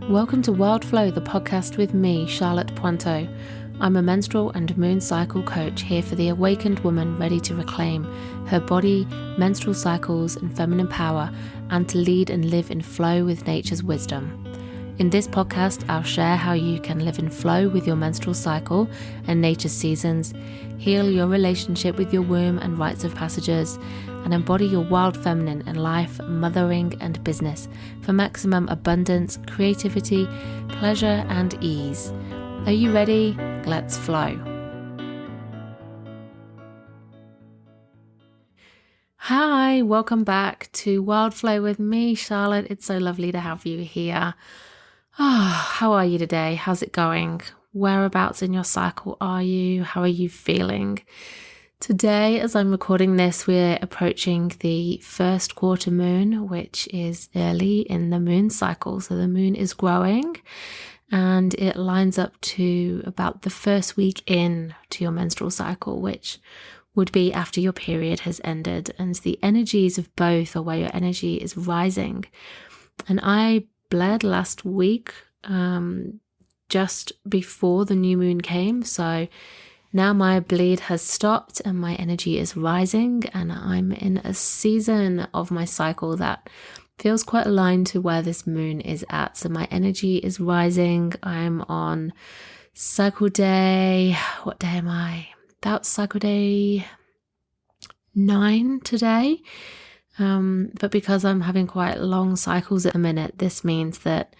Welcome to Wild Flow, the podcast with me, Charlotte Pointeau. I'm a menstrual and moon cycle coach here for the awakened woman ready to reclaim her body, menstrual cycles, and feminine power, and to lead and live in flow with nature's wisdom. In this podcast, I'll share how you can live in flow with your menstrual cycle and nature's seasons, heal your relationship with your womb and rites of passages, and embody your wild feminine in life, mothering, and business for maximum abundance, creativity, pleasure, and ease. Are you ready? Let's flow. Hi, welcome back to Wild Flow with me, Charlotte. It's so lovely to have you here. How are you today? How's it going? Whereabouts in your cycle are you? How are you feeling? Today, as I'm recording this, we're approaching the first quarter moon, which is early in the moon cycle. So the moon is growing and it lines up to about the first week in to your menstrual cycle, which would be after your period has ended. And the energies of both are where your energy is rising. And I bled last week, just before the new moon came. So now my bleed has stopped and my energy is rising, and I'm in a season of my cycle that feels quite aligned to where this moon is at. So my energy is rising. I'm on cycle day. What day am I? About cycle day 9 today. But because I'm having quite long cycles at the minute, this means that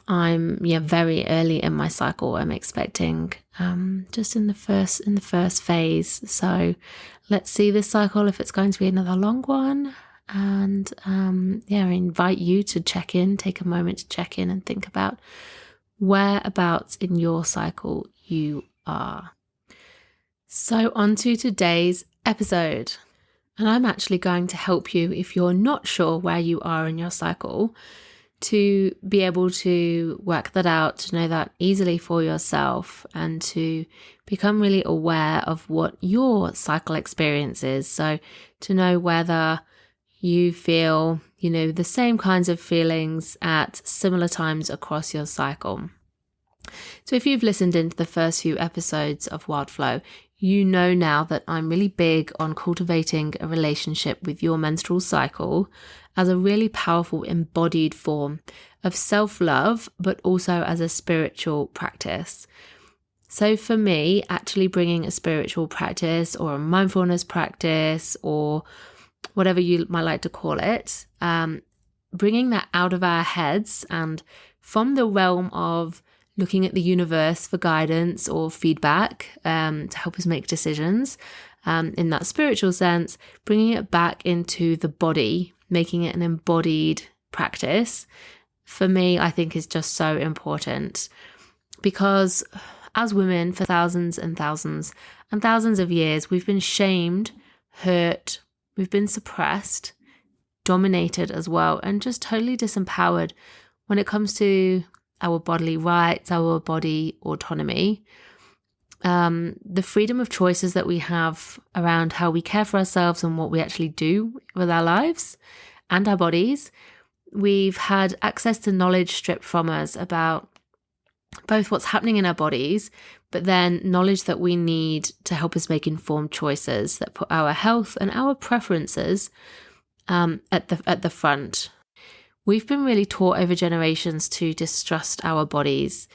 I'm very early in my cycle. I'm expecting just in the first phase. So let's see this cycle if it's going to be another long one. And I invite you to check in, take a moment to check in and think about whereabouts in your cycle you are. So on to today's episode. And I'm actually going to help you if you're not sure where you are in your cycle, to be able to work that out, to know that easily for yourself, and to become really aware of what your cycle experience is. So to know whether you feel, the same kinds of feelings at similar times across your cycle. So if you've listened into the first few episodes of Wild Flow, you know now that I'm really big on cultivating a relationship with your menstrual cycle as a really powerful embodied form of self-love, but also as a spiritual practice. So for me, actually bringing a spiritual practice or a mindfulness practice or whatever you might like to call it, bringing that out of our heads and from the realm of looking at the universe for guidance or feedback to help us make decisions in that spiritual sense, bringing it back into the body, making it an embodied practice, for me, I think is just so important. Because as women, for thousands and thousands and thousands of years, we've been shamed, hurt, we've been suppressed, dominated as well, and just totally disempowered when it comes to our bodily rights, our body autonomy, the freedom of choices that we have around how we care for ourselves and what we actually do with our lives and our bodies. We've had access to knowledge stripped from us about both what's happening in our bodies, but then knowledge that we need to help us make informed choices that put our health and our preferences at the front. We've been really taught over generations to distrust our bodies,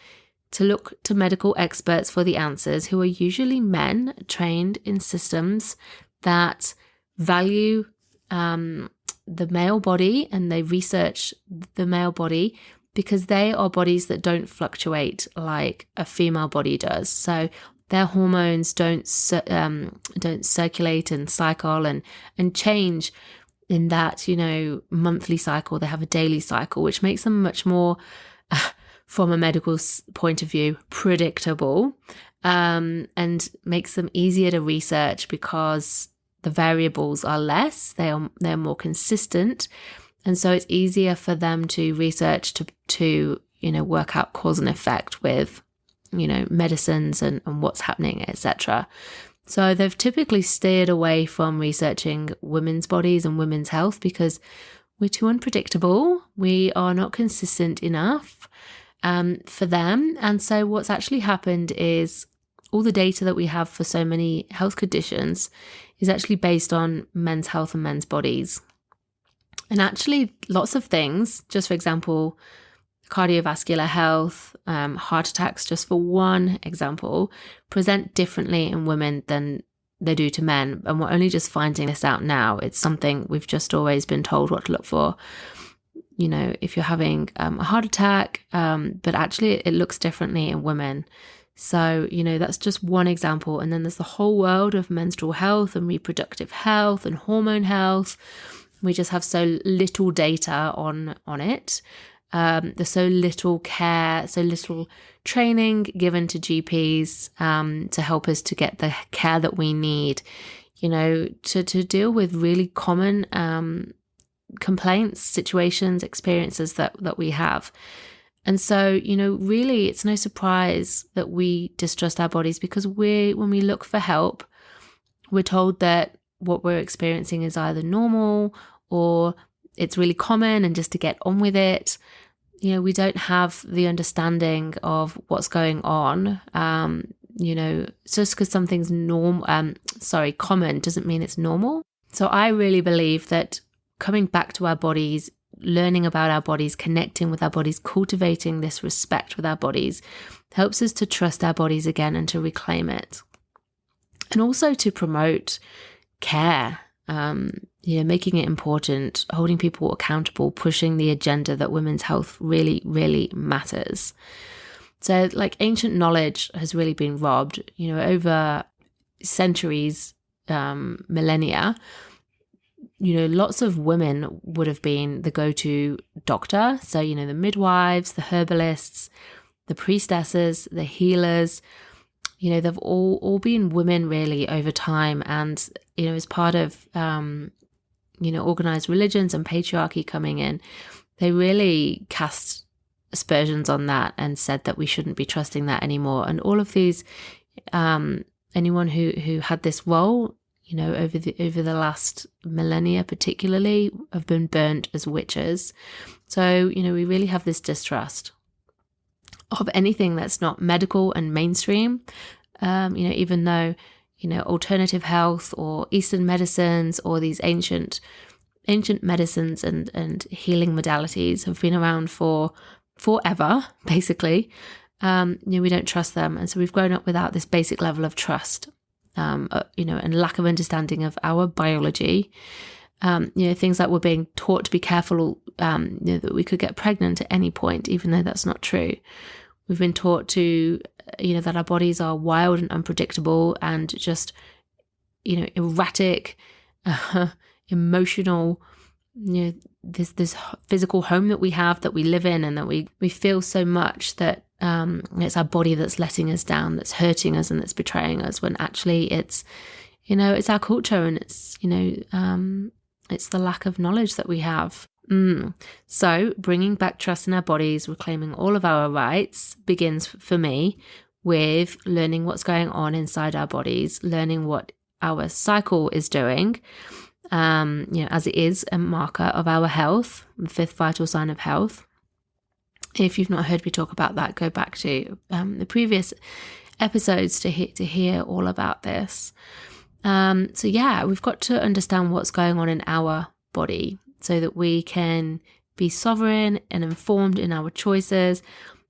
to look to medical experts for the answers, who are usually men trained in systems that value the male body, and they research the male body because they are bodies that don't fluctuate like a female body does. So their hormones don't circulate and cycle and change in that, monthly cycle. They have a daily cycle, which makes them much more, from a medical point of view, predictable, and makes them easier to research because the variables are less, they're more consistent. And so it's easier for them to research to work out cause and effect with, medicines and what's happening, etc. So they've typically steered away from researching women's bodies and women's health because we're too unpredictable. We are not consistent enough for them. And so what's actually happened is all the data that we have for so many health conditions is actually based on men's health and men's bodies. And actually lots of things, just for example, cardiovascular health, heart attacks, just for one example, present differently in women than they do to men. And we're only just finding this out now. It's something we've just always been told what to look for. You know, if you're having a heart attack, but actually it looks differently in women. So, you know, that's just one example. And then there's the whole world of menstrual health and reproductive health and hormone health. We just have so little data on it. There's so little care, so little training given to GPs to help us to get the care that we need, you know, to deal with really common complaints, situations, experiences that we have. And so, you know, really it's no surprise that we distrust our bodies, because when we look for help, we're told that what we're experiencing is either normal or it's really common and just to get on with it. You know, we don't have the understanding of what's going on. You know, just because something's common doesn't mean it's normal. So I really believe that coming back to our bodies, learning about our bodies, connecting with our bodies, cultivating this respect with our bodies helps us to trust our bodies again and to reclaim it. And also to promote care, you know, making it important, holding people accountable, pushing the agenda that women's health really, really matters. So like ancient knowledge has really been robbed, you know, over centuries, millennia. You know, lots of women would have been the go-to doctor. So, you know, the midwives, the herbalists, the priestesses, the healers, you know, they've all been women really over time. And, you know, as part of, you know, organized religions and patriarchy coming in, they really cast aspersions on that and said that we shouldn't be trusting that anymore. And all of these, anyone who had this role, you know, over the last millennia particularly, have been burnt as witches. So, you know, we really have this distrust of anything that's not medical and mainstream. You know, even though, you know, alternative health or Eastern medicines or these ancient medicines and healing modalities have been around for forever, basically. You know, we don't trust them. And so we've grown up without this basic level of trust. You know, and lack of understanding of our biology. You know, things like we're being taught to be careful, you know, that we could get pregnant at any point, even though that's not true. We've been taught to, you know, that our bodies are wild and unpredictable and just, you know, erratic, emotional, you know, this physical home that we have, that we live in, and that we feel so much that it's our body that's letting us down, that's hurting us and that's betraying us, when actually it's, you know, it's our culture and it's, you know, it's the lack of knowledge that we have. So bringing back trust in our bodies, reclaiming all of our rights begins for me with learning what's going on inside our bodies, learning what our cycle is doing, you know, as it is a marker of our health, the fifth vital sign of health. If you've not heard me talk about that, go back to the previous episodes to hear all about this. So yeah, we've got to understand what's going on in our body so that we can be sovereign and informed in our choices,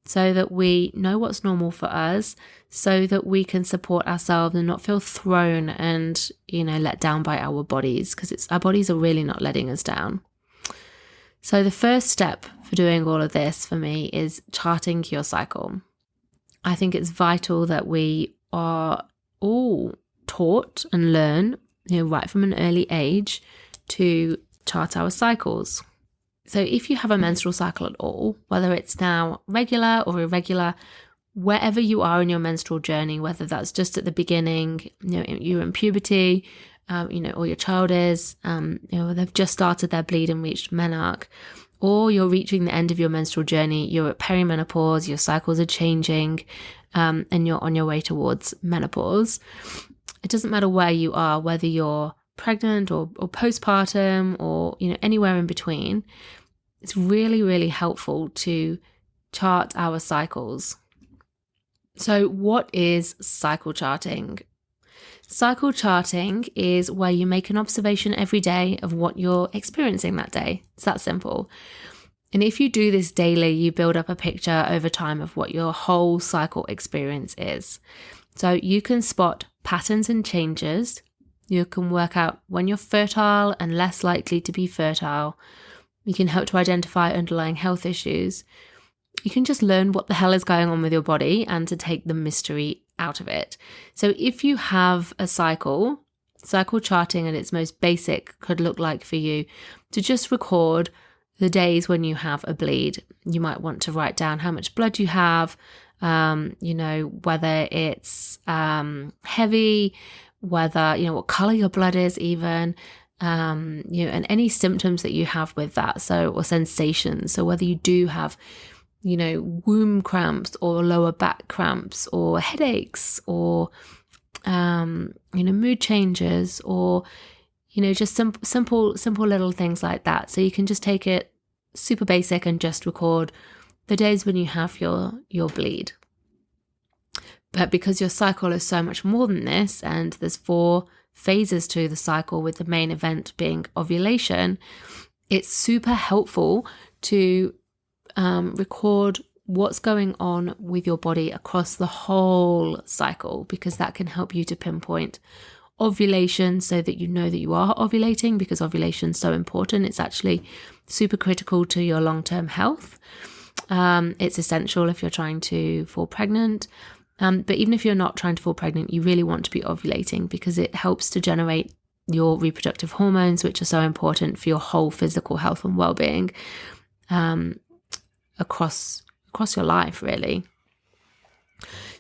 so that we know what's normal for us, so that we can support ourselves and not feel thrown and, you know, let down by our bodies, because our bodies are really not letting us down. So the first step for doing all of this for me is charting your cycle. I think it's vital that we are all taught and learn, you know, right from an early age to chart our cycles. So if you have a menstrual cycle at all, whether it's now regular or irregular, wherever you are in your menstrual journey, whether that's just at the beginning, you know, you're in puberty, you know, or your child is, you know, they've just started their bleed and reached menarche, or you're reaching the end of your menstrual journey, you're at perimenopause, your cycles are changing, and you're on your way towards menopause. It doesn't matter where you are, whether you're pregnant or postpartum or, anywhere in between, it's really, really helpful to chart our cycles. So what is cycle charting? Cycle charting is where you make an observation every day of what you're experiencing that day. It's that simple. And if you do this daily, you build up a picture over time of what your whole cycle experience is. So you can spot patterns and changes. You can work out when you're fertile and less likely to be fertile. You can help to identify underlying health issues. You can just learn what the hell is going on with your body and to take the mystery out of it. So if you have a cycle charting at its most basic could look like for you to just record the days when you have a bleed. You might want to write down how much blood you have, whether it's heavy, whether, what color your blood is even, and any symptoms that you have with that. So, or sensations. So whether you do have, womb cramps or lower back cramps or headaches or, mood changes or, just simple little things like that. So you can just take it super basic and just record the days when you have your bleed. But because your cycle is so much more than this, and there's 4 phases to the cycle, with the main event being ovulation, it's super helpful to record what's going on with your body across the whole cycle, because that can help you to pinpoint ovulation so that you know that you are ovulating, because ovulation is so important. It's actually super critical to your long-term health. It's essential if you're trying to fall pregnant. But even if you're not trying to fall pregnant, you really want to be ovulating, because it helps to generate your reproductive hormones, which are so important for your whole physical health and well-being across your life, really.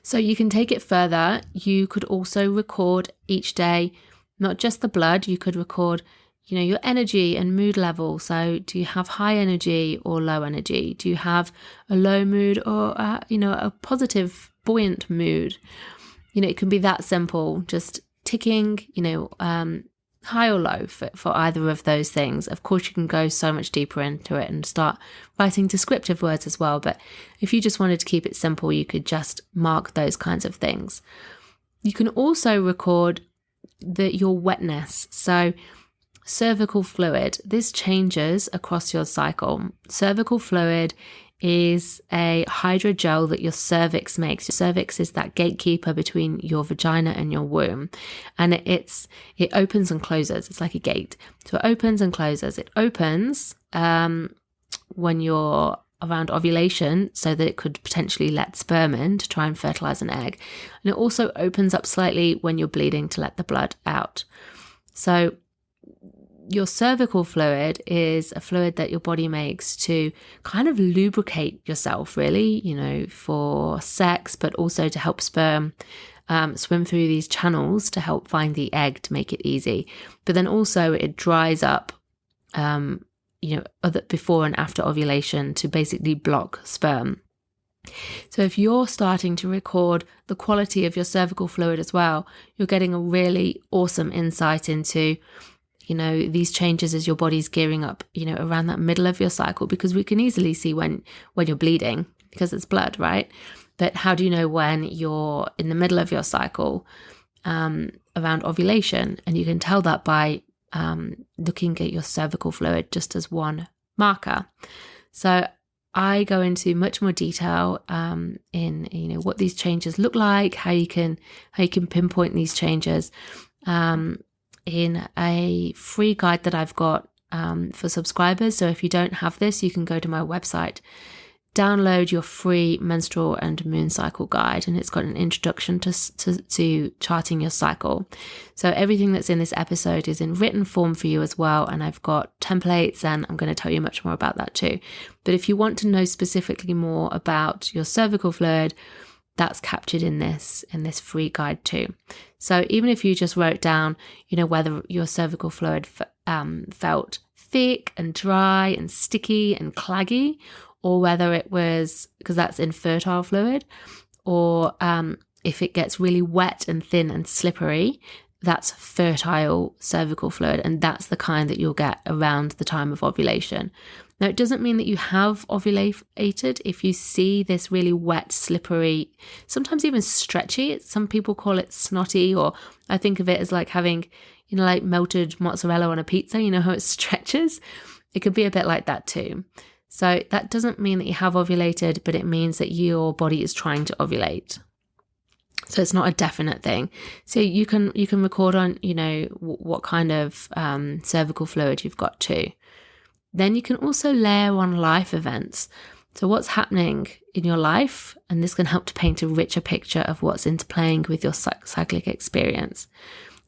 So you can take it further. You could also record each day, not just the blood. You could record, your energy and mood level. So do you have high energy or low energy? Do you have a low mood or, a positive, buoyant mood? It can be that simple, just ticking, high or low for either of those things. Of course, you can go so much deeper into it and start writing descriptive words as well. But if you just wanted to keep it simple, you could just mark those kinds of things. You can also record your wetness. So cervical fluid, this changes across your cycle. Cervical fluid is a hydrogel that your cervix makes. Your cervix is that gatekeeper between your vagina and your womb. And it opens and closes. It's like a gate. So it opens and closes. It opens when you're around ovulation, so that it could potentially let sperm in to try and fertilize an egg. And it also opens up slightly when you're bleeding to let the blood out. So your cervical fluid is a fluid that your body makes to kind of lubricate yourself, really, for sex, but also to help sperm swim through these channels to help find the egg to make it easy. But then also it dries up, before and after ovulation to basically block sperm. So if you're starting to record the quality of your cervical fluid as well, you're getting a really awesome insight into these changes as your body's gearing up, around that middle of your cycle, because we can easily see when you're bleeding because it's blood, right? But how do you know when you're in the middle of your cycle around ovulation? And you can tell that by looking at your cervical fluid just as one marker. So I go into much more detail in what these changes look like, how you can pinpoint these changes. In a free guide that I've got for subscribers. So if you don't have this, you can go to my website, download your free menstrual and moon cycle guide, and it's got an introduction to charting your cycle. So everything that's in this episode is in written form for you as well, and I've got templates, and I'm going to tell you much more about that too. But if you want to know specifically more about your cervical fluid, that's captured in this free guide too. So even if you just wrote down, whether your cervical fluid felt thick and dry and sticky and claggy, or whether it was, because that's infertile fluid, or if it gets really wet and thin and slippery, that's fertile cervical fluid, and that's the kind that you'll get around the time of ovulation. Now, it doesn't mean that you have ovulated. If you see this really wet, slippery, sometimes even stretchy, some people call it snotty, or I think of it as like having, like melted mozzarella on a pizza, how it stretches. It could be a bit like that too. So that doesn't mean that you have ovulated, but it means that your body is trying to ovulate. So it's not a definite thing. So you can record on, what kind of cervical fluid you've got too. Then you can also layer on life events. So what's happening in your life, and this can help to paint a richer picture of what's interplaying with your cyclic experience.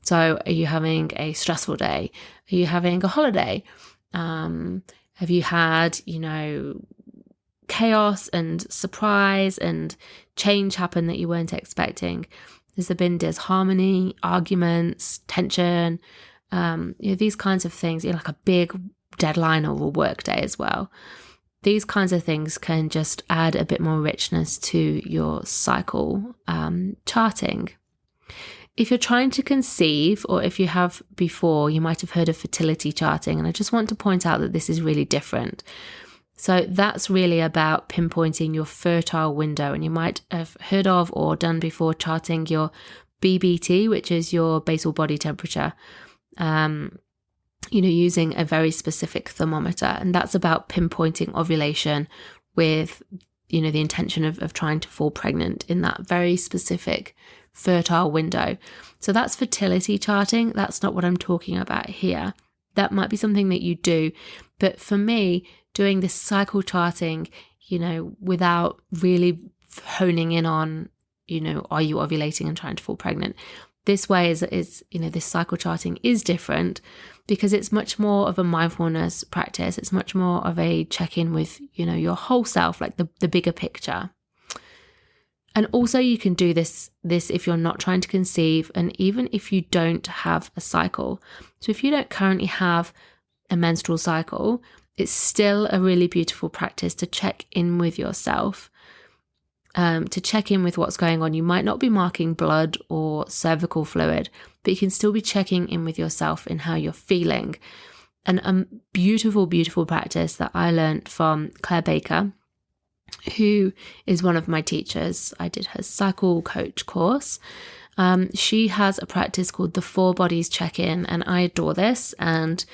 So are you having a stressful day? Are you having a holiday? Have you had, chaos and surprise and change happen that you weren't expecting? Has there been disharmony, arguments, tension, these kinds of things, like a big deadline or a work day as well. These kinds of things can just add a bit more richness to your cycle charting. If you're trying to conceive, or if you have before, you might have heard of fertility charting. And I just want to point out that this is really different. So that's really about pinpointing your fertile window. And you might have heard of or done before charting your BBT, which is your basal body temperature, using a very specific thermometer. And that's about pinpointing ovulation with, the intention of trying to fall pregnant in that very specific fertile window. So that's fertility charting. That's not what I'm talking about here. That might be something that you do. But for me, doing this cycle charting, without really honing in on, are you ovulating and trying to fall pregnant? This way is this cycle charting is different because it's much more of a mindfulness practice. It's much more of a check-in with, your whole self, like the bigger picture. And also you can do this if you're not trying to conceive, and even if you don't have a cycle. So if you don't currently have a menstrual cycle, it's still a really beautiful practice to check in with yourself, to check in with what's going on. You might not be marking blood or cervical fluid, but you can still be checking in with yourself in how you're feeling. And a beautiful, beautiful practice that I learned from Claire Baker, who is one of my teachers. I did her cycle coach course. She has a practice called the 4 bodies check-in, and I adore this. And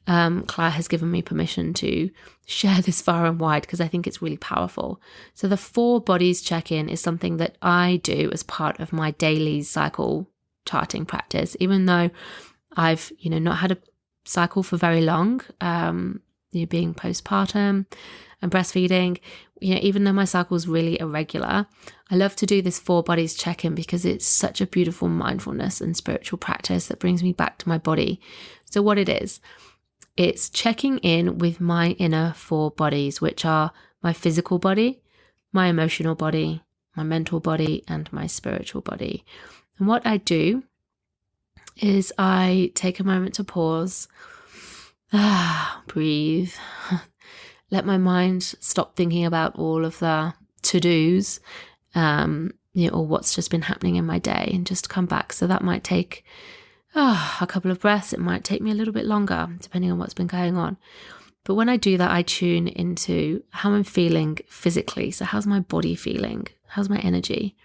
Claire has given me permission to share this far and wide because I think it's really powerful. So the 4 bodies check-in is something that I do as part of my daily cycle charting practice, even though I've, not had a cycle for very long, being postpartum and breastfeeding, even though my cycle is really irregular, I love to do this 4 bodies check-in because it's such a beautiful mindfulness and spiritual practice that brings me back to my body. So what it is, it's checking in with my inner 4 bodies, which are my physical body, my emotional body, my mental body, and my spiritual body. And what I do is I take a moment to pause, breathe, let my mind stop thinking about all of the to-dos, or what's just been happening in my day, and just come back. So that might take a couple of breaths. It might take me a little bit longer, depending on what's been going on. But when I do that, I tune into how I'm feeling physically. So how's my body feeling? How's my energy?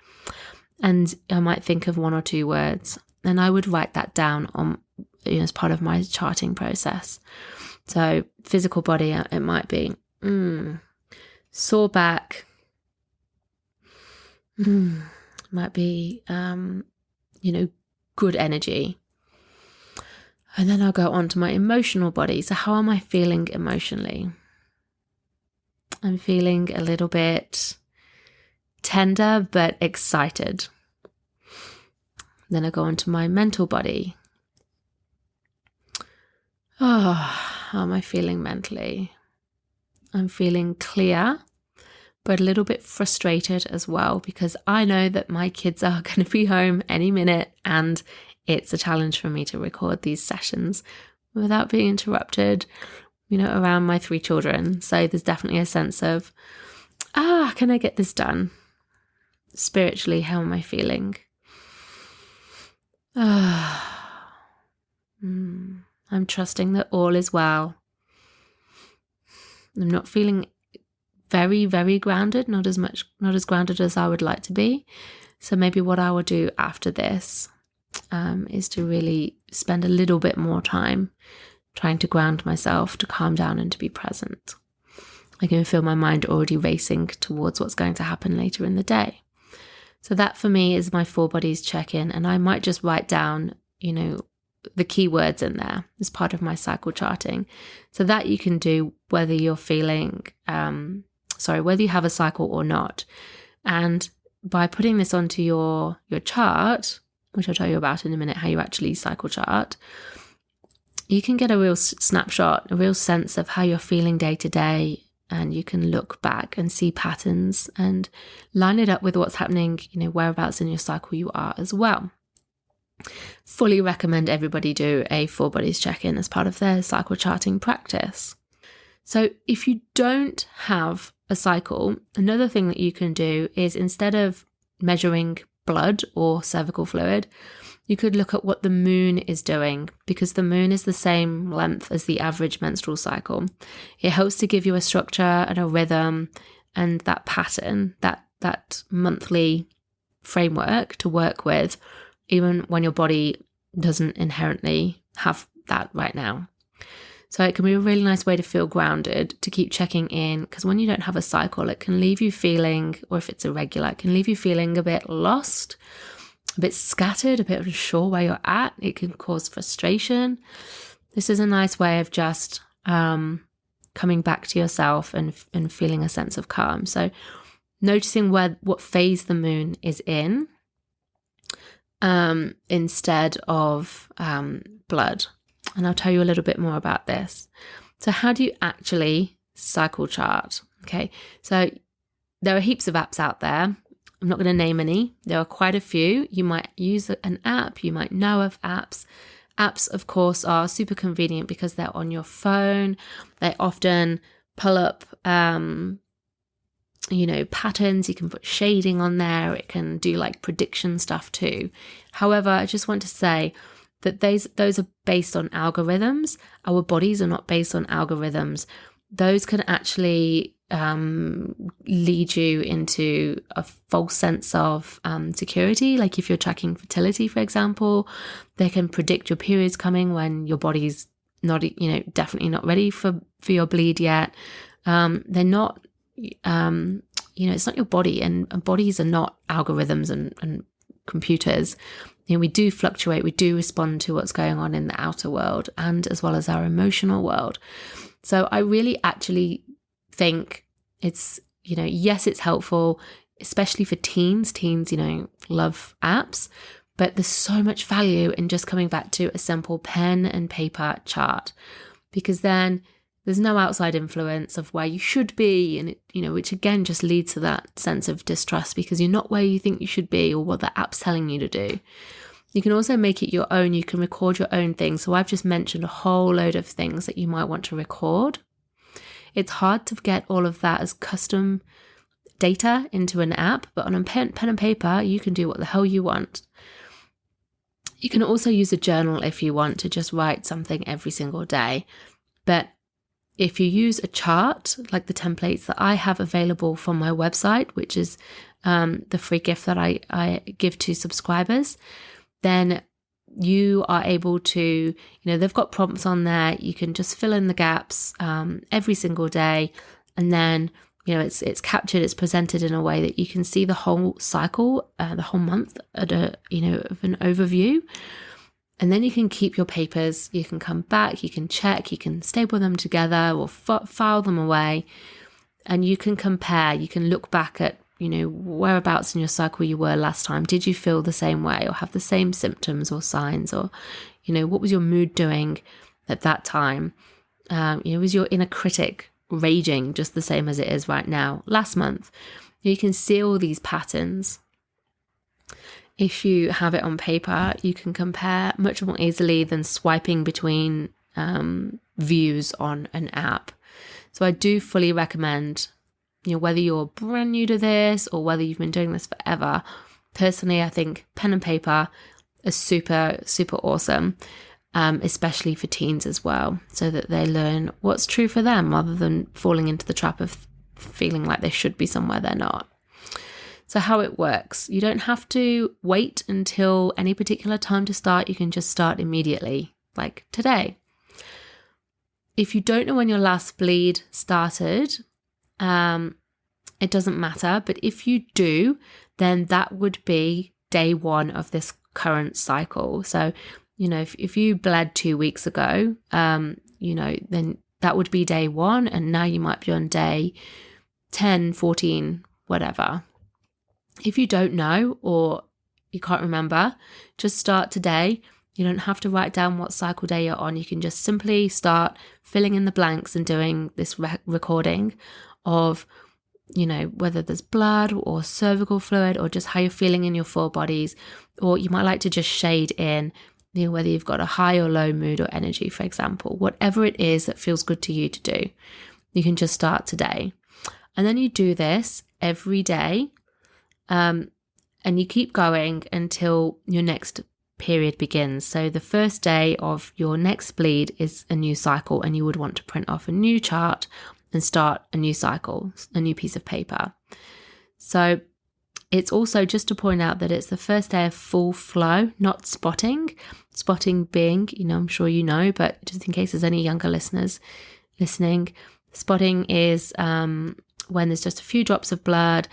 And I might think of 1 or 2 words, and I would write that down on, as part of my charting process. So physical body, it might be sore back. Might be, good energy. And then I'll go on to my emotional body. So how am I feeling emotionally? I'm feeling a little bit tender but excited. Then I go on to my mental body. How am I feeling mentally? I'm feeling clear, but a little bit frustrated as well, because I know that my kids are going to be home any minute, and it's a challenge for me to record these sessions without being interrupted, around my 3 children. So there's definitely a sense of, can I get this done? Spiritually, how am I feeling? I'm trusting that all is well. I'm not feeling very, very grounded, not as grounded as I would like to be. So maybe what I will do after this is to really spend a little bit more time trying to ground myself, to calm down and to be present. I can feel my mind already racing towards what's going to happen later in the day. So that for me is my 4 bodies check-in, and I might just write down, the keywords in there as part of my cycle charting. So that you can do whether you're feeling, whether you have a cycle or not. And by putting this onto your chart, which I'll tell you about in a minute, how you actually cycle chart, you can get a real snapshot, a real sense of how you're feeling day to day. And you can look back and see patterns and line it up with what's happening, whereabouts in your cycle you are as well. Fully recommend everybody do a 4 bodies check-in as part of their cycle charting practice. So if you don't have a cycle, another thing that you can do is, instead of measuring blood or cervical fluid, you could look at what the moon is doing, because the moon is the same length as the average menstrual cycle. It helps to give you a structure and a rhythm and that pattern, that monthly framework to work with, even when your body doesn't inherently have that right now. So it can be a really nice way to feel grounded, to keep checking in, because when you don't have a cycle, it can leave you feeling, or if it's irregular, it can leave you feeling a bit lost, a bit scattered, a bit unsure where you're at. It can cause frustration. This is a nice way of just coming back to yourself and feeling a sense of calm. So noticing what phase the moon is in, instead of blood. And I'll tell you a little bit more about this. So how do you actually cycle chart? Okay, so there are heaps of apps out there. I'm not going to name any. There are quite a few. You might use an app. You might know of apps. Apps, of course, are super convenient because they're on your phone. They often pull up, patterns. You can put shading on there. It can do like prediction stuff too. However, I just want to say that those are based on algorithms. Our bodies are not based on algorithms. Those can actually lead you into a false sense of security. Like if you're tracking fertility, for example, they can predict your periods coming when your body's not, definitely not ready for your bleed yet. They're not, it's not your body, and bodies are not algorithms and computers. We do fluctuate, we do respond to what's going on in the outer world, and as well as our emotional world. So I really actually think it's, yes, it's helpful, especially for teens. Teens, love apps, but there's so much value in just coming back to a simple pen and paper chart, because then there's no outside influence of where you should be, and it, which again just leads to that sense of distrust because you're not where you think you should be or what the app's telling you to do. You can also make it your own. You can record your own things. So I've just mentioned a whole load of things that you might want to record. It's hard to get all of that as custom data into an app, but on a pen and paper, you can do what the hell you want. You can also use a journal if you want to just write something every single day. But if you use a chart, like the templates that I have available from my website, which is the free gift that I give to subscribers, then you are able to, they've got prompts on there. You can just fill in the gaps every single day. And then, it's captured, it's presented in a way that you can see the whole cycle, the whole month at of an overview. And then you can keep your papers, you can come back, you can check, you can staple them together or file them away. And you can compare, you can look back at, whereabouts in your cycle you were last time. Did you feel the same way or have the same symptoms or signs, or, what was your mood doing at that time? Was your inner critic raging just the same as it is right now last month? You can see all these patterns. If you have it on paper, you can compare much more easily than swiping between views on an app. So I do fully recommend, whether you're brand new to this or whether you've been doing this forever, personally, I think pen and paper, are super, super awesome, especially for teens as well, so that they learn what's true for them rather than falling into the trap of feeling like they should be somewhere they're not. So how it works, you don't have to wait until any particular time to start. You can just start immediately, like today. If you don't know when your last bleed started, it doesn't matter. But if you do, then that would be day 1 of this current cycle. So, if you bled 2 weeks ago, then that would be day 1. And now you might be on day 10, 14, whatever. If you don't know or you can't remember, just start today. You don't have to write down what cycle day you're on. You can just simply start filling in the blanks and doing this recording of, whether there's blood or cervical fluid or just how you're feeling in your 4 bodies. Or you might like to just shade in, whether you've got a high or low mood or energy, for example. Whatever it is that feels good to you to do, you can just start today. And then you do this every day. And you keep going until your next period begins. So the first day of your next bleed is a new cycle, and you would want to print off a new chart and start a new cycle, a new piece of paper. So it's also just to point out that it's the first day of full flow, not spotting. Spotting being, I'm sure you know, but just in case there's any younger listeners listening, spotting is when there's just a few drops of blood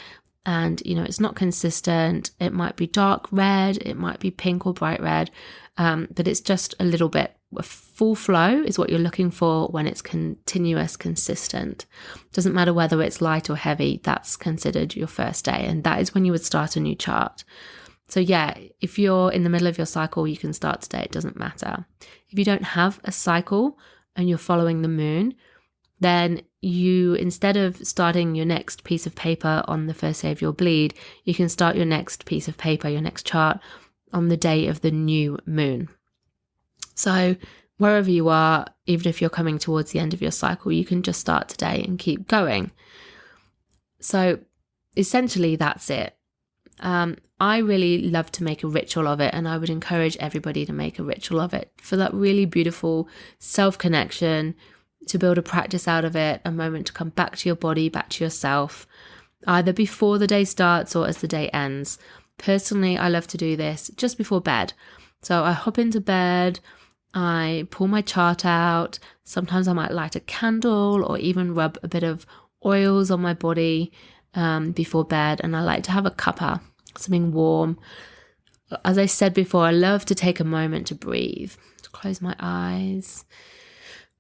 and, it's not consistent. It might be dark red, it might be pink or bright red, but it's just a little bit. A full flow is what you're looking for when it's continuous, consistent. Doesn't matter whether it's light or heavy, that's considered your first day. And that is when you would start a new chart. So yeah, if you're in the middle of your cycle, you can start today. It doesn't matter. If you don't have a cycle and you're following the moon, then you, instead of starting your next piece of paper on the first day of your bleed, you can start your next piece of paper, your next chart, on the day of the new moon. So wherever you are, even if you're coming towards the end of your cycle, you can just start today and keep going. So essentially that's it. I really love to make a ritual of it, and I would encourage everybody to make a ritual of it for that really beautiful self-connection, to build a practice out of it, a moment to come back to your body, back to yourself, either before the day starts or as the day ends. Personally, I love to do this just before bed. So I hop into bed, I pull my chart out. Sometimes I might light a candle or even rub a bit of oils on my body before bed. And I like to have a cuppa, something warm. As I said before, I love to take a moment to breathe, to close my eyes,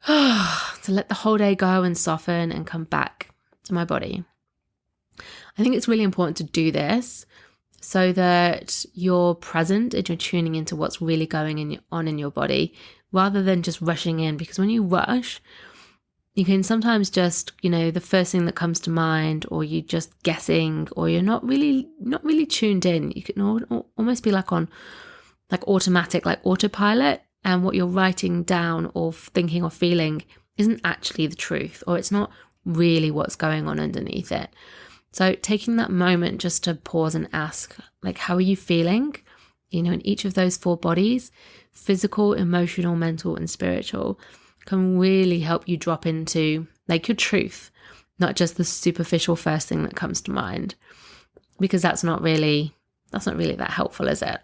to let the whole day go and soften and come back to my body. I think it's really important to do this so that you're present and you're tuning into what's really going on in your body, rather than just rushing in. Because when you rush, you can sometimes just, the first thing that comes to mind, or you're just guessing, or you're not really tuned in. You can almost be like on automatic, like autopilot. And what you're writing down or thinking or feeling isn't actually the truth, or it's not really what's going on underneath it. So taking that moment just to pause and ask, how are you feeling? In each of those 4 bodies, physical, emotional, mental, and spiritual, can really help you drop into your truth, not just the superficial first thing that comes to mind, because that's not really that helpful, is it?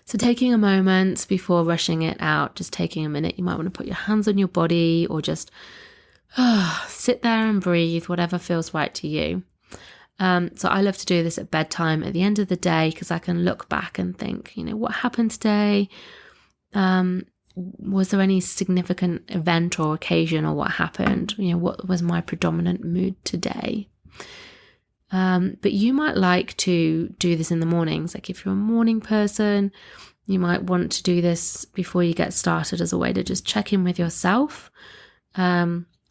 So taking a moment before rushing it out, just taking a minute, you might want to put your hands on your body or just sit there and breathe, whatever feels right to you. So I love to do this at bedtime at the end of the day, because I can look back and think, what happened today? Was there any significant event or occasion, or what happened? What was my predominant mood today? But you might like to do this in the mornings. If you're a morning person, you might want to do this before you get started, as a way to just check in with yourself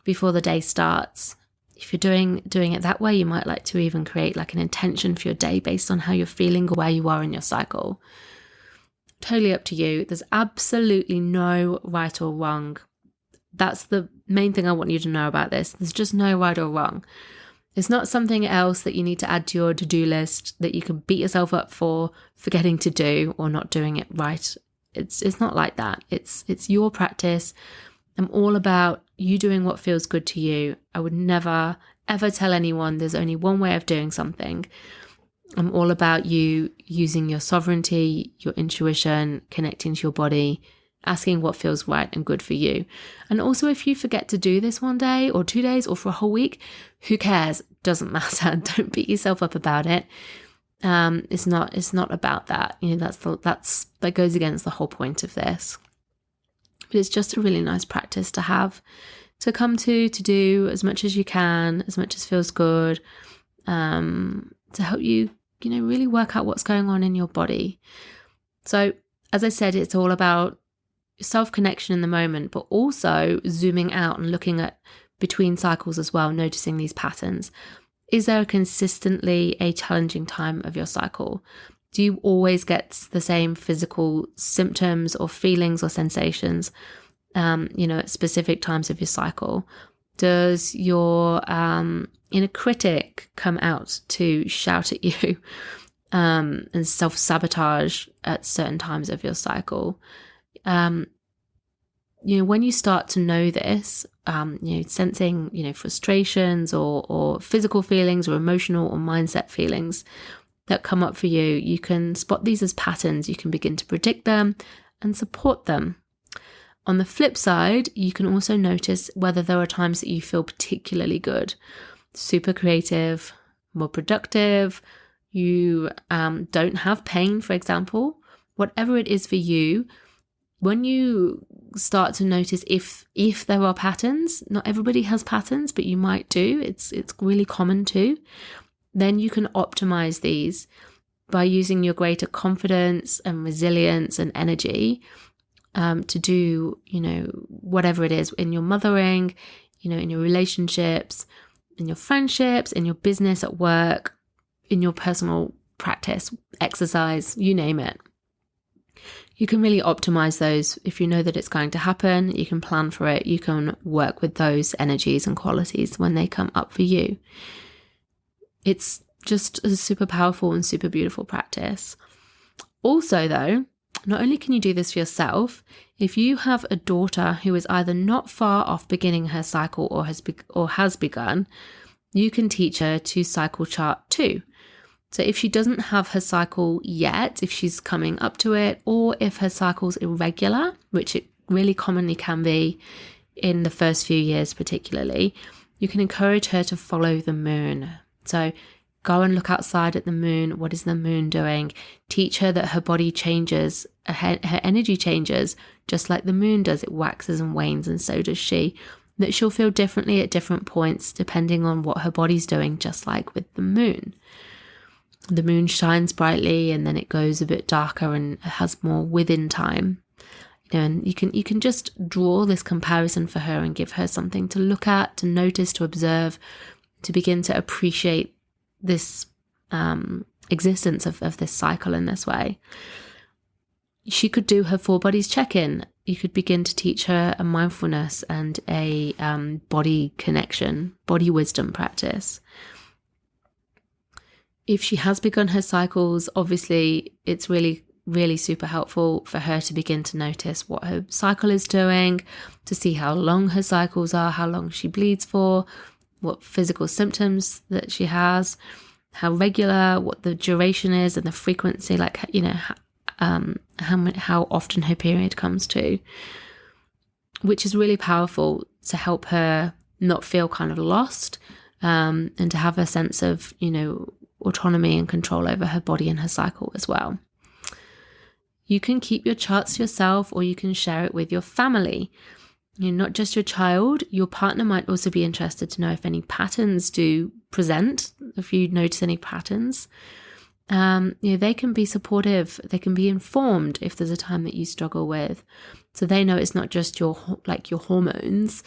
before the day starts. If you're doing it that way, you might like to even create an intention for your day based on how you're feeling or where you are in your cycle. Totally up to you. There's absolutely no right or wrong. That's the main thing I want you to know about this. There's just no right or wrong. It's not something else that you need to add to your to-do list that you can beat yourself up for forgetting to do or not doing it right. It's not like that. It's your practice. I'm all about you doing what feels good to you. I would never, ever tell anyone there's only one way of doing something. I'm all about you using your sovereignty, your intuition, connecting to your body, asking what feels right and good for you. And also, if you forget to do this one day or 2 days or for a whole week, who cares? Doesn't matter. Don't beat yourself up about it. It's not about that. That goes against the whole point of this. But it's just a really nice practice to have, to come to do as much as you can, as much as feels good, to help you, really work out what's going on in your body. So, as I said, it's all about self-connection in the moment, but also zooming out and looking at between cycles as well, noticing these patterns. Is there consistently a challenging time of your cycle? Do you always get the same physical symptoms or feelings or sensations, at specific times of your cycle? Does your inner critic come out to shout at you and self-sabotage at certain times of your cycle? When you start to know this, sensing, frustrations or physical feelings or emotional or mindset feelings that come up for you, you can spot these as patterns. You can begin to predict them and support them. On the flip side, you can also notice whether there are times that you feel particularly good, super creative, more productive, you don't have pain, for example. Whatever it is for you, when you start to notice if there are patterns, not everybody has patterns, but you might do, it's really common too, then you can optimize these by using your greater confidence and resilience and energy to do, whatever it is in your mothering, in your relationships, in your friendships, in your business, at work, in your personal practice, exercise, you name it. You can really optimize those. If you know that it's going to happen, you can plan for it. You can work with those energies and qualities when they come up for you. It's just a super powerful and super beautiful practice. Also, though, not only can you do this for yourself, if you have a daughter who is either not far off beginning her cycle or has begun, you can teach her to cycle chart too. So if she doesn't have her cycle yet, if she's coming up to it, or if her cycle's irregular, which it really commonly can be in the first few years particularly, you can encourage her to follow the moon. So go and look outside at the moon. What is the moon doing? Teach her that her body changes, her energy changes, just like the moon does. It waxes and wanes, and so does she. That she'll feel differently at different points depending on what her body's doing, just like with the moon. The moon shines brightly and then it goes a bit darker and has more within time. And you can just draw this comparison for her and give her something to look at, to notice, to observe, to begin to appreciate this existence of this cycle in this way. She could do her four bodies check-in. You could begin to teach her a mindfulness and a body connection, body wisdom practice. If she has begun her cycles, obviously it's really, really super helpful for her to begin to notice what her cycle is doing, to see how long her cycles are, how long she bleeds for, what physical symptoms that she has, how regular, what the duration is and the frequency, how often her period comes to, which is really powerful to help her not feel kind of lost, and to have a sense of, autonomy and control over her body and her cycle as well. You can keep your charts to yourself, or you can share it with your family. Not just your child, your partner might also be interested to know if any patterns do present, if you notice any patterns. They can be supportive, they can be informed if there's a time that you struggle with. So they know it's not just your hormones,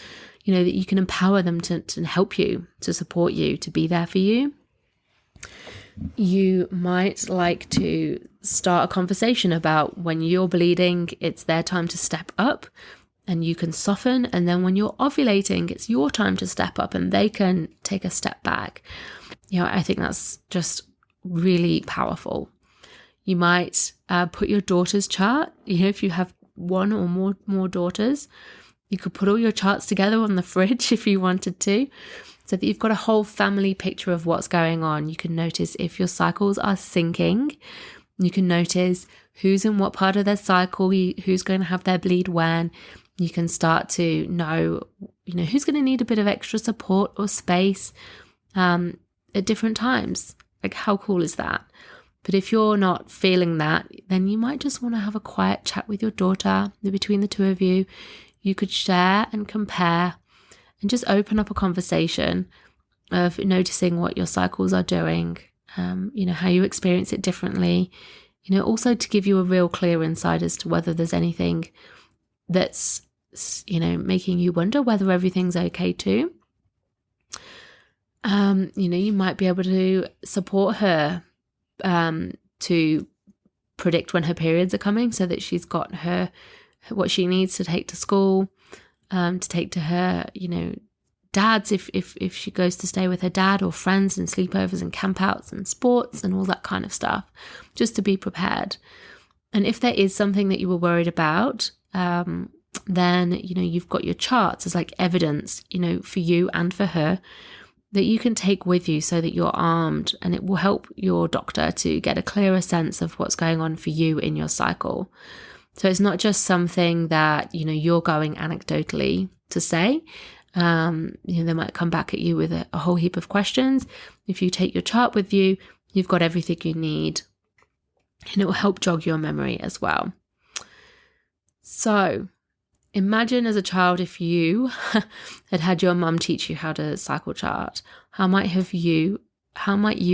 that you can empower them to help you, to support you, to be there for you. You might like to start a conversation about when you're bleeding, it's their time to step up and you can soften. And then when you're ovulating, it's your time to step up and they can take a step back. I think that's just really powerful. You might put your daughter's chart. If you have one or more daughters, you could put all your charts together on the fridge if you wanted to, so that you've got a whole family picture of what's going on. You can notice if your cycles are syncing. You can notice who's in what part of their cycle, who's going to have their bleed when. You can start to know, who's going to need a bit of extra support or space at different times. Like, how cool is that? But if you're not feeling that, then you might just want to have a quiet chat with your daughter. Between the two of you, you could share and compare and just open up a conversation of noticing what your cycles are doing, how you experience it differently, also to give you a real clear insight as to whether there's anything that's, making you wonder whether everything's okay too. You might be able to support her to predict when her periods are coming, so that she's got what she needs to take to school, to take to her, dads if she goes to stay with her dad, or friends and sleepovers and campouts and sports and all that kind of stuff, just to be prepared. And if there is something that you were worried about, then, you've got your charts as like evidence, for you and for her, that you can take with you so that you're armed, and it will help your doctor to get a clearer sense of what's going on for you in your cycle. So it's not just something that, you're going anecdotally to say. They might come back at you with a whole heap of questions. If you take your chart with you, you've got everything you need, and it will help jog your memory as well. So imagine as a child, if you had your mum teach you how to cycle chart, how might you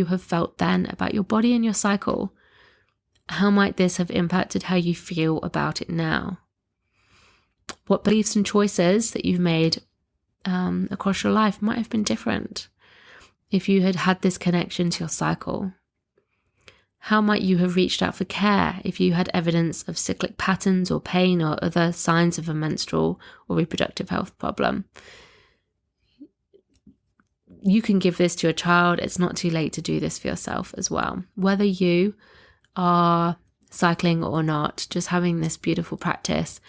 have felt then about your body and your cycle? How might this have impacted how you feel about it now? What beliefs and choices that you've made across your life might have been different if you had this connection to your cycle? How might you have reached out for care if you had evidence of cyclic patterns or pain or other signs of a menstrual or reproductive health problem? You can give this to your child. It's not too late to do this for yourself as well. Whether you are cycling or not, just having this beautiful practice,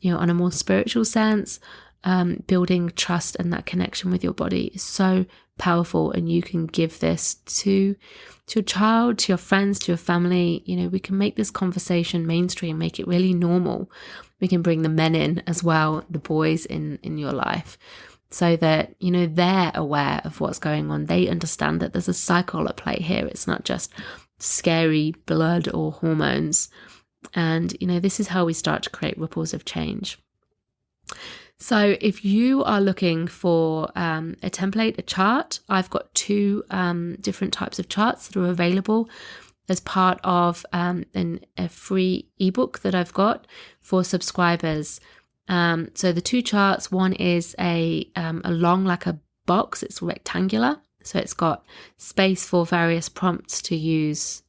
on a more spiritual sense, building trust and that connection with your body is so powerful. And you can give this to your child, to your friends, to your family. We can make this conversation mainstream, make it really normal. We can bring the men in as well, the boys in your life, so that, they're aware of what's going on. They understand that there's a cycle at play here. It's not just scary blood or hormones. And, this is how we start to create ripples of change. So if you are looking for a template, a chart, I've got two different types of charts that are available as part of a free ebook that I've got for subscribers. So the two charts, one is a long, like a box, it's rectangular. So it's got space for various prompts to use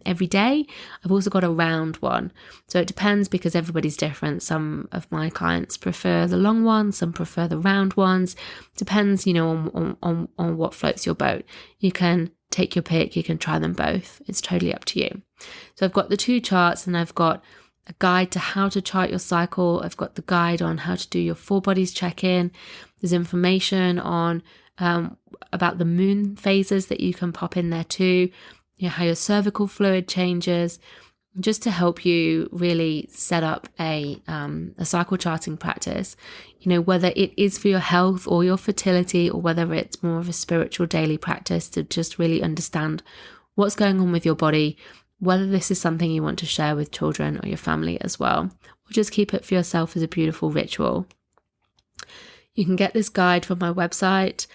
every day. I've also got a round one. So it depends, because everybody's different. Some of my clients prefer the long ones, some prefer the round ones. Depends, on what floats your boat. You can take your pick, you can try them both. It's totally up to you. So I've got the two charts, and I've got a guide to how to chart your cycle. I've got the guide on how to do your 4 bodies check-in. There's information on about the moon phases that you can pop in there too, how your cervical fluid changes, just to help you really set up a cycle charting practice, whether it is for your health or your fertility, or whether it's more of a spiritual daily practice to just really understand what's going on with your body, whether this is something you want to share with children or your family as well, or just keep it for yourself as a beautiful ritual. You can get this guide from my website.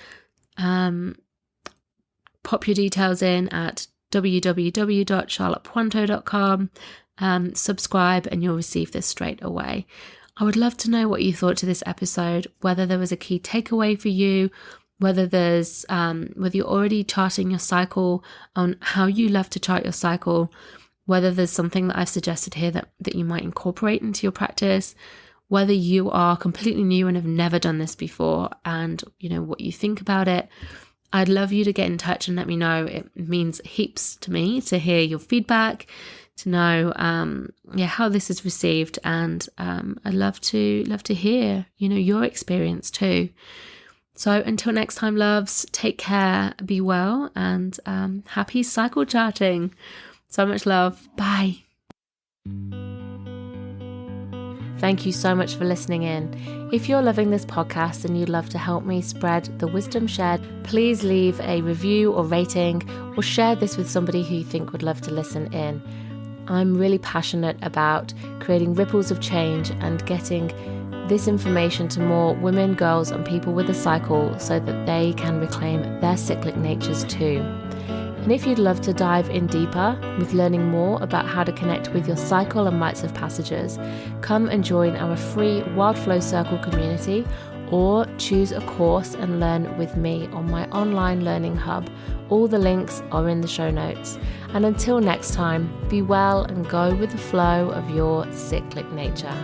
Pop your details in at www.charlottepointeau.com, subscribe, and you'll receive this straight away. I would love to know what you thought to this episode, whether there was a key takeaway for you, whether you're already charting your cycle, on how you love to chart your cycle, whether there's something that I've suggested here that you might incorporate into your practice, whether you are completely new and have never done this before and what you think about it. I'd love you to get in touch and let me know. It means heaps to me to hear your feedback, to know how this is received, and I'd love to hear your experience too. So until next time, loves, take care, be well, and happy cycle charting. So much love. Bye. Thank you so much for listening in. If you're loving this podcast and you'd love to help me spread the wisdom shared, please leave a review or rating, or share this with somebody who you think would love to listen in. I'm really passionate about creating ripples of change and getting this information to more women, girls, and people with a cycle so that they can reclaim their cyclic natures too. And if you'd love to dive in deeper with learning more about how to connect with your cycle and rites of passages, come and join our free Wild Flow Circle community, or choose a course and learn with me on my online learning hub. All the links are in the show notes. And until next time, be well and go with the flow of your cyclic nature.